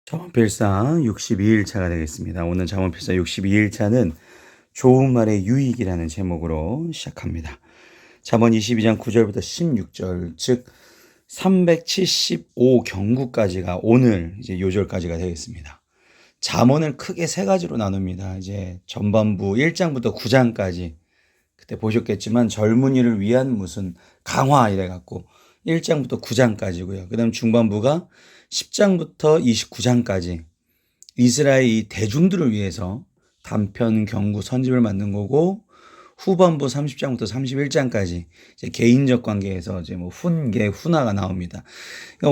잠언필상 62일차가 되겠습니다. 오늘 잠언필상 62일차는 좋은 말의 유익이라는 제목으로 시작합니다. 잠언 22장 9절부터 16절, 즉 375 경구까지가 오늘 이제 요절까지가 되겠습니다. 잠언을 크게 세 가지로 나눕니다. 이제 전반부 1장부터 9장까지 그때 보셨겠지만 젊은이를 위한 무슨 강화 이래 갖고 1장부터 9장까지고요. 그다음 중반부가 10장부터 29장까지 이스라엘 이 대중들을 위해서 단편 경구 선집을 만든 거고, 후반부 30장부터 31장까지 이제 개인적 관계에서 이제 뭐 훈계, 훈화가 나옵니다.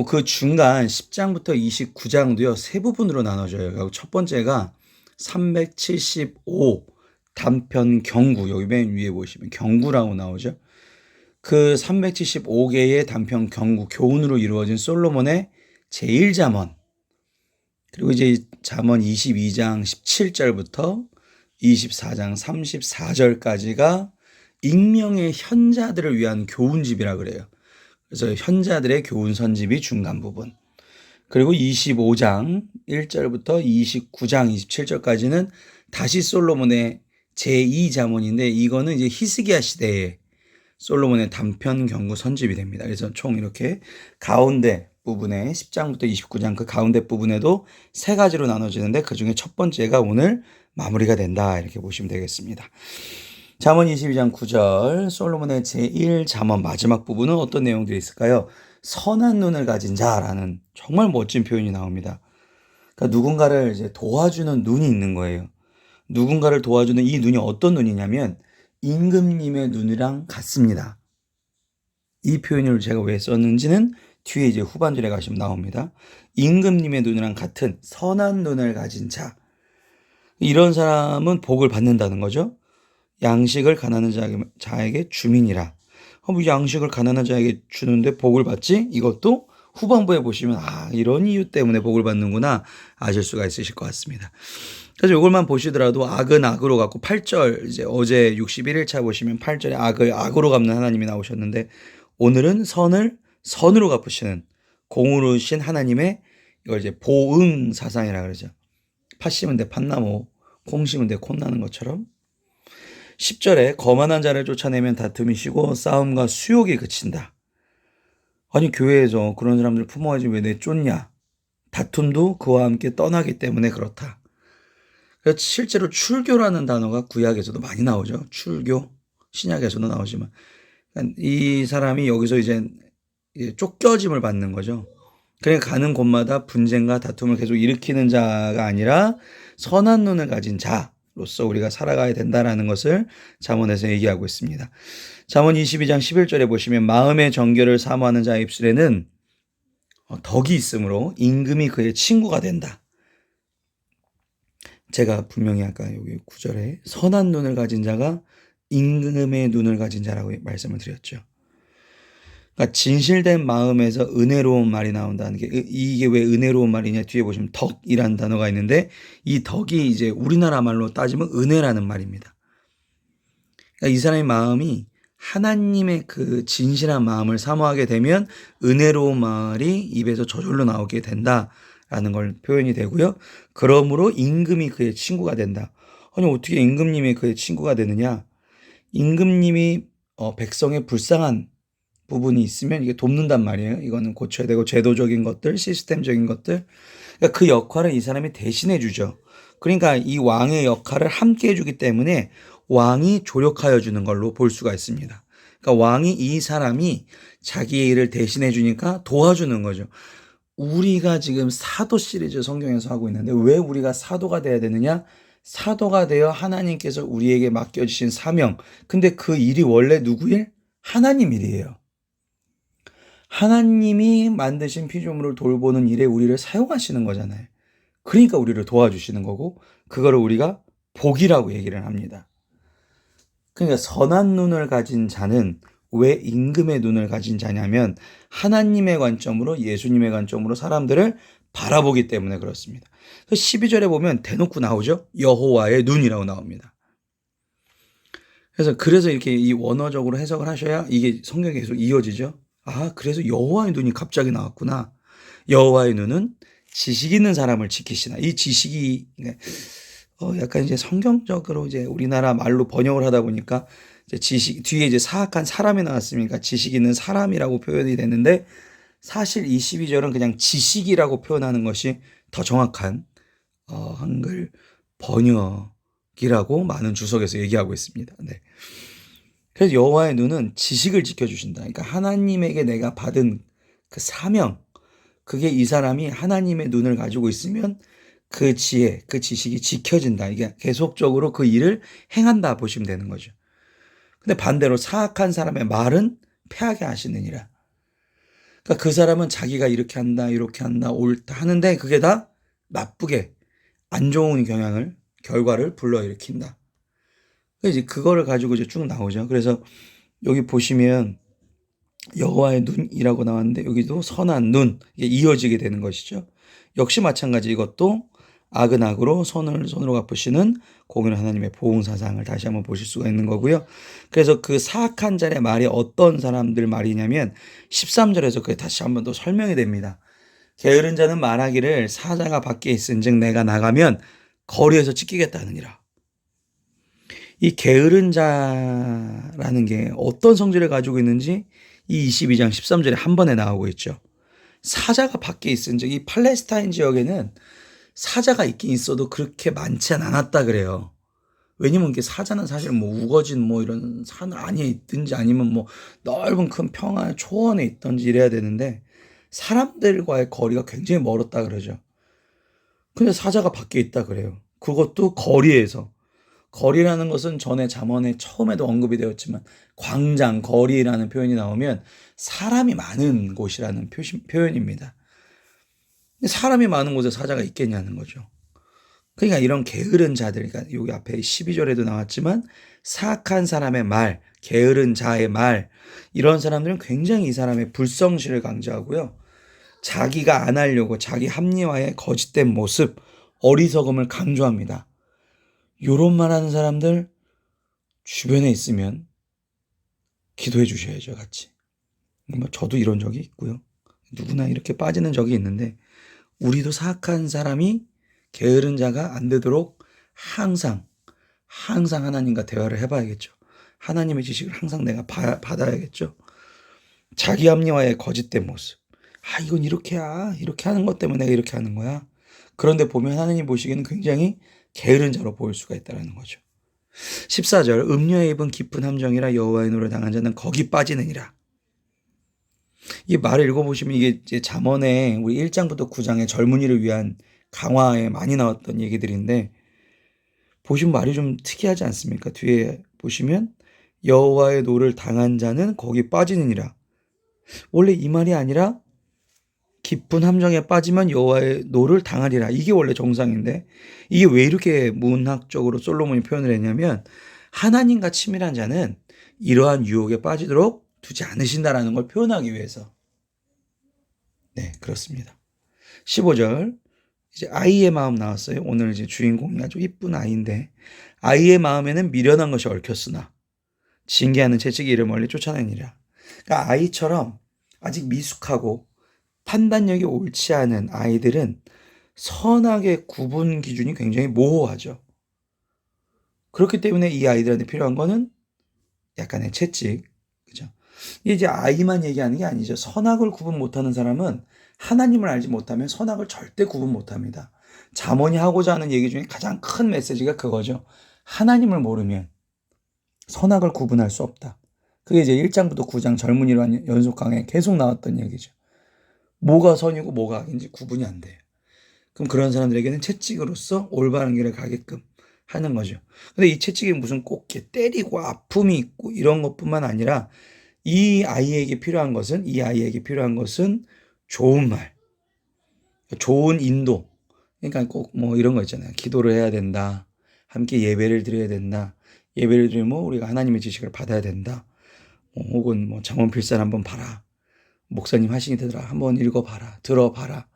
그 중간 10장부터 29장도요 세 부분으로 나눠져요. 첫 번째가 375 단편 경구, 여기 맨 위에 보시면 경구라고 나오죠. 그 375개의 단편 경구 교훈으로 이루어진 솔로몬의 제1잠언, 그리고 이제 잠언 22장 17절부터 24장 34절까지가 익명의 현자들을 위한 교훈집이라 그래요. 그래서 현자들의 교훈 선집이 중간 부분, 그리고 25장 1절부터 29장 27절까지는 다시 솔로몬의 제2잠언인데, 이거는 이제 히스기야 시대에 솔로몬의 단편 경구 선집이 됩니다. 그래서 총 이렇게 가운데 부분에 10장부터 29장 그 가운데 부분에도 세 가지로 나눠지는데, 그 중에 첫 번째가 오늘 마무리가 된다, 이렇게 보시면 되겠습니다. 잠언 22장 9절 솔로몬의 제1잠언 마지막 부분은 어떤 내용들이 있을까요? 선한 눈을 가진 자라는 정말 멋진 표현이 나옵니다. 그러니까 누군가를 이제 도와주는 눈이 있는 거예요. 누군가를 도와주는 이 눈이 어떤 눈이냐면 임금님의 눈이랑 같습니다. 이 표현을 제가 왜 썼는지는 뒤에 이제 후반절에 가시면 나옵니다. 임금님의 눈이랑 같은 선한 눈을 가진 자, 이런 사람은 복을 받는다는 거죠. 양식을 가난한 자에게 주민이라. 뭐 양식을 가난한 자에게 주는데 복을 받지? 이것도 후반부에 보시면 이런 이유 때문에 복을 받는구나 아실 수가 있으실 것 같습니다. 그래서 이걸만 보시더라도 악은 악으로 갚고, 8절 이제 어제 61일차 보시면 8절에 악을 악으로 갚는 하나님이 나오셨는데, 오늘은 선을 선으로 갚으시는 공의로우신 하나님의 이걸 이제 보응 사상이라 그러죠. 팥 심은 데 팥나무, 콩 심은 데 콩 나는 것처럼. 10절에 거만한 자를 쫓아내면 다툼이 쉬고 싸움과 수욕이 그친다. 아니, 교회에서 그런 사람들 품어야지 왜 내쫓냐. 다툼도 그와 함께 떠나기 때문에 그렇다. 그래서 실제로 출교라는 단어가 구약에서도 많이 나오죠. 출교, 신약에서도 나오지만 이 사람이 여기서 이제 쫓겨짐을 받는 거죠. 그러니까 가는 곳마다 분쟁과 다툼을 계속 일으키는 자가 아니라 선한 눈을 가진 자로서 우리가 살아가야 된다라는 것을 잠언에서 얘기하고 있습니다. 잠언 22장 11절에 보시면 마음의 정결을 사모하는 자의 입술에는 덕이 있으므로 임금이 그의 친구가 된다. 제가 분명히 아까 여기 9절에 선한 눈을 가진 자가 임금의 눈을 가진 자라고 말씀을 드렸죠. 그러니까 진실된 마음에서 은혜로운 말이 나온다는 게, 이게 왜 은혜로운 말이냐, 뒤에 보시면 덕이라는 단어가 있는데, 이 덕이 이제 우리나라 말로 따지면 은혜라는 말입니다. 그러니까 이 사람의 마음이 하나님의 그 진실한 마음을 사모하게 되면 은혜로운 말이 입에서 저절로 나오게 된다라는 걸 표현이 되고요. 그러므로 임금이 그의 친구가 된다. 아니, 어떻게 임금님이 그의 친구가 되느냐? 임금님이 백성의 불쌍한 부분이 있으면 이게 돕는단 말이에요. 이거는 고쳐야 되고, 제도적인 것들, 시스템적인 것들, 그러니까 그 역할을 이 사람이 대신해 주죠. 그러니까 이 왕의 역할을 함께 해주기 때문에 왕이 조력하여 주는 걸로 볼 수가 있습니다. 그러니까 왕이 이 사람이 자기의 일을 대신해 주니까 도와주는 거죠. 우리가 지금 사도 시리즈 성경에서 하고 있는데 왜 우리가 사도가 돼야 되느냐? 사도가 되어 하나님께서 우리에게 맡겨주신 사명. 근데 그 일이 원래 누구 일? 하나님 일이에요. 하나님이 만드신 피조물을 돌보는 일에 우리를 사용하시는 거잖아요. 그러니까 우리를 도와주시는 거고, 그거를 우리가 복이라고 얘기를 합니다. 그러니까 선한 눈을 가진 자는 왜 임금의 눈을 가진 자냐면 하나님의 관점으로, 예수님의 관점으로 사람들을 바라보기 때문에 그렇습니다. 12절에 보면 대놓고 나오죠. 여호와의 눈이라고 나옵니다. 그래서 이렇게 이 원어적으로 해석을 하셔야 이게 성경에 계속 이어지죠. 그래서 여호와의 눈이 갑자기 나왔구나. 여호와의 눈은 지식 있는 사람을 지키시나. 이 지식이 약간 이제 성경적으로 이제 우리나라 말로 번역을 하다 보니까 이제 지식 뒤에 이제 사악한 사람이 나왔으니까 지식 있는 사람이라고 표현이 됐는데, 사실 이 12절은 그냥 지식이라고 표현하는 것이 더 정확한 한글 번역이라고 많은 주석에서 얘기하고 있습니다. 네. 그래서 여호와의 눈은 지식을 지켜주신다. 그러니까 하나님에게 내가 받은 그 사명, 그게 이 사람이 하나님의 눈을 가지고 있으면 그 지혜, 그 지식이 지켜진다. 이게 계속적으로 그 일을 행한다 보시면 되는 거죠. 근데 반대로 사악한 사람의 말은 패하게 하시느니라. 그러니까 그 사람은 자기가 이렇게 한다, 이렇게 한다, 옳다 하는데 그게 다 나쁘게 안 좋은 결과를 불러일으킨다. 이제 그거를 가지고 이제 쭉 나오죠. 그래서 여기 보시면 여호와의 눈이라고 나왔는데 여기도 선한 눈, 이게 이어지게 되는 것이죠. 역시 마찬가지 이것도 악은 악으로 선을 선으로 갚으시는 공의로운 하나님의 보응사상을 다시 한번 보실 수가 있는 거고요. 그래서 그 사악한 자의 말이 어떤 사람들 말이냐면 13절에서 그게 다시 한번 더 설명이 됩니다. 게으른 자는 말하기를 사자가 밖에 있은즉 내가 나가면 거리에서 찢기겠다느니라. 이 게으른 자라는 게 어떤 성질을 가지고 있는지 이 22장 13절에 한 번에 나오고 있죠. 사자가 밖에 있은즉, 이 팔레스타인 지역에는 사자가 있긴 있어도 그렇게 많지 않았다 그래요. 왜냐면 이게 사자는 사실 뭐 우거진 뭐 이런 산 안에 있든지 아니면 뭐 넓은 큰 평화 초원에 있든지 이래야 되는데 사람들과의 거리가 굉장히 멀었다 그러죠. 근데 사자가 밖에 있다 그래요. 그것도 거리에서. 거리라는 것은 전에 잠언에 처음에도 언급이 되었지만 광장, 거리라는 표현이 나오면 사람이 많은 곳이라는 표현입니다. 사람이 많은 곳에 사자가 있겠냐는 거죠. 그러니까 이런 게으른 자들, 그러니까 여기 앞에 12절에도 나왔지만 사악한 사람의 말, 게으른 자의 말, 이런 사람들은 굉장히 이 사람의 불성실을 강조하고요. 자기가 안 하려고 자기 합리화의 거짓된 모습, 어리석음을 강조합니다. 요런 말하는 사람들 주변에 있으면 기도해 주셔야죠, 같이. 뭐 저도 이런 적이 있고요. 누구나 이렇게 빠지는 적이 있는데 우리도 사악한 사람이, 게으른 자가 안 되도록 항상 하나님과 대화를 해봐야겠죠. 하나님의 지식을 항상 내가 받아야겠죠. 자기 합리화의 거짓된 모습. 이건 이렇게야. 이렇게 하는 것 때문에 내가 이렇게 하는 거야. 그런데 보면 하나님 보시기에는 굉장히 게으른 자로 보일 수가 있다는 거죠. 14절, 음녀의 입은 깊은 함정이라 여호와의 노를 당한 자는 거기 빠지느니라. 이 말을 읽어보시면 이게 이제 잠언에 우리 1장부터 9장의 젊은이를 위한 강화에 많이 나왔던 얘기들인데, 보시면 말이 좀 특이하지 않습니까? 뒤에 보시면 여호와의 노를 당한 자는 거기 빠지느니라. 원래 이 말이 아니라 깊은 함정에 빠지면 여호와의 노를 당하리라. 이게 원래 정상인데 이게 왜 이렇게 문학적으로 솔로몬이 표현을 했냐면 하나님과 친밀한 자는 이러한 유혹에 빠지도록 두지 않으신다라는 걸 표현하기 위해서. 네, 그렇습니다. 15절, 이제 아이의 마음 나왔어요. 오늘 이제 주인공이 아주 이쁜 아이인데, 아이의 마음에는 미련한 것이 얽혔으나 징계하는 채찍이 이를 멀리 쫓아내니라. 그러니까 아이처럼 아직 미숙하고 판단력이 옳지 않은 아이들은 선악의 구분 기준이 굉장히 모호하죠. 그렇기 때문에 이 아이들한테 필요한 거는 약간의 채찍, 그죠? 이제 아이만 얘기하는 게 아니죠. 선악을 구분 못하는 사람은 하나님을 알지 못하면 선악을 절대 구분 못합니다. 잠언이 하고자 하는 얘기 중에 가장 큰 메시지가 그거죠. 하나님을 모르면 선악을 구분할 수 없다. 그게 이제 1장부터 9장 젊은이로 한 연속 강에 계속 나왔던 얘기죠. 뭐가 선이고 뭐가 악인지 구분이 안 돼요. 그럼 그런 사람들에게는 채찍으로서 올바른 길을 가게끔 하는 거죠. 근데 이 채찍이 무슨 꼭 때리고 아픔이 있고 이런 것뿐만 아니라 이 아이에게 필요한 것은 좋은 말, 좋은 인도. 그러니까 꼭 뭐 이런 거 있잖아요. 기도를 해야 된다. 함께 예배를 드려야 된다. 예배를 드리면 우리가 하나님의 지식을 받아야 된다. 혹은 뭐 잠언필사를 한번 봐라. 목사님 하시니 되더라. 한번 읽어봐라. 들어봐라.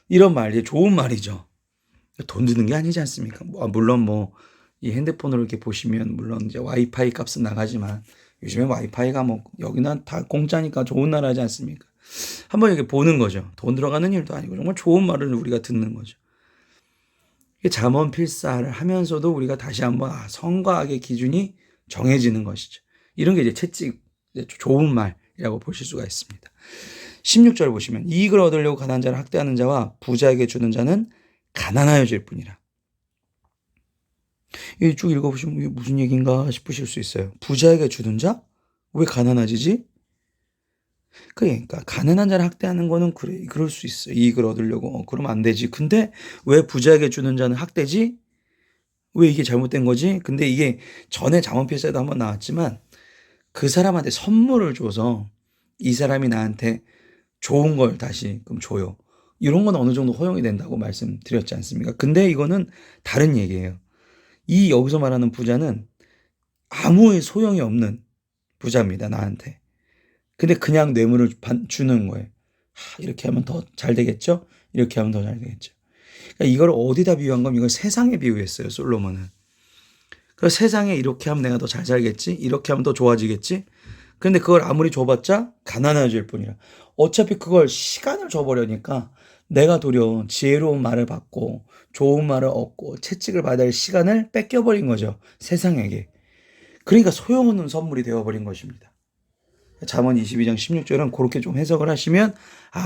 이런 말, 좋은 말이죠. 돈 드는 게 아니지 않습니까? 물론 뭐 이 핸드폰으로 이렇게 보시면 물론 이제 와이파이 값은 나가지만 요즘에 와이파이가 뭐 여기나 다 공짜니까 좋은 나라지 않습니까? 한번 이렇게 보는 거죠. 돈 들어가는 일도 아니고 정말 좋은 말을 우리가 듣는 거죠. 이게 잠언 필사를 하면서도 우리가 다시 한번 선과 악의 기준이 정해지는 것이죠. 이런 게 이제 채찍, 좋은 말이라고 보실 수가 있습니다. 16절 보시면 이익을 얻으려고 가난한 자를 학대하는 자와 부자에게 주는 자는 가난하여질 뿐이라. 이 쭉 읽어보시면 이게 무슨 얘기인가 싶으실 수 있어요. 부자에게 주는 자? 왜 가난해지지? 그러니까 가난한 자를 학대하는 거는 그래, 그럴 수 있어. 이익을 얻으려고. 그러면 안 되지. 근데 왜 부자에게 주는 자는 학대지? 왜 이게 잘못된 거지? 근데 이게 전에 잠언필사에도 한번 나왔지만 그 사람한테 선물을 줘서 이 사람이 나한테 좋은 걸 다시 그럼 줘요. 이런 건 어느 정도 허용이 된다고 말씀드렸지 않습니까? 근데 이거는 다른 얘기예요. 이 여기서 말하는 부자는 아무 소용이 없는 부자입니다, 나한테. 근데 그냥 뇌물을 주는 거예요. 이렇게 하면 더 잘 되겠죠? 이렇게 하면 더 잘 되겠죠. 그러니까 이걸 어디다 비유한 거면 이걸 세상에 비유했어요, 솔로몬은. 그래서 세상에 이렇게 하면 내가 더 잘 살겠지? 이렇게 하면 더 좋아지겠지? 근데 그걸 아무리 줘봤자 가난해질 뿐이라. 어차피 그걸 시간을 줘버려니까 내가 도리어 지혜로운 말을 받고 좋은 말을 얻고 채찍을 받아야 할 시간을 뺏겨버린 거죠. 세상에게. 그러니까 소용없는 선물이 되어버린 것입니다. 잠언 22장 16절은 그렇게 좀 해석을 하시면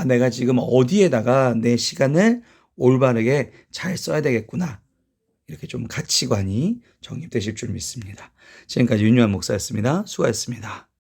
내가 지금 어디에다가 내 시간을 올바르게 잘 써야 되겠구나. 이렇게 좀 가치관이 정립되실 줄 믿습니다. 지금까지 윤유한 목사였습니다. 수고하셨습니다.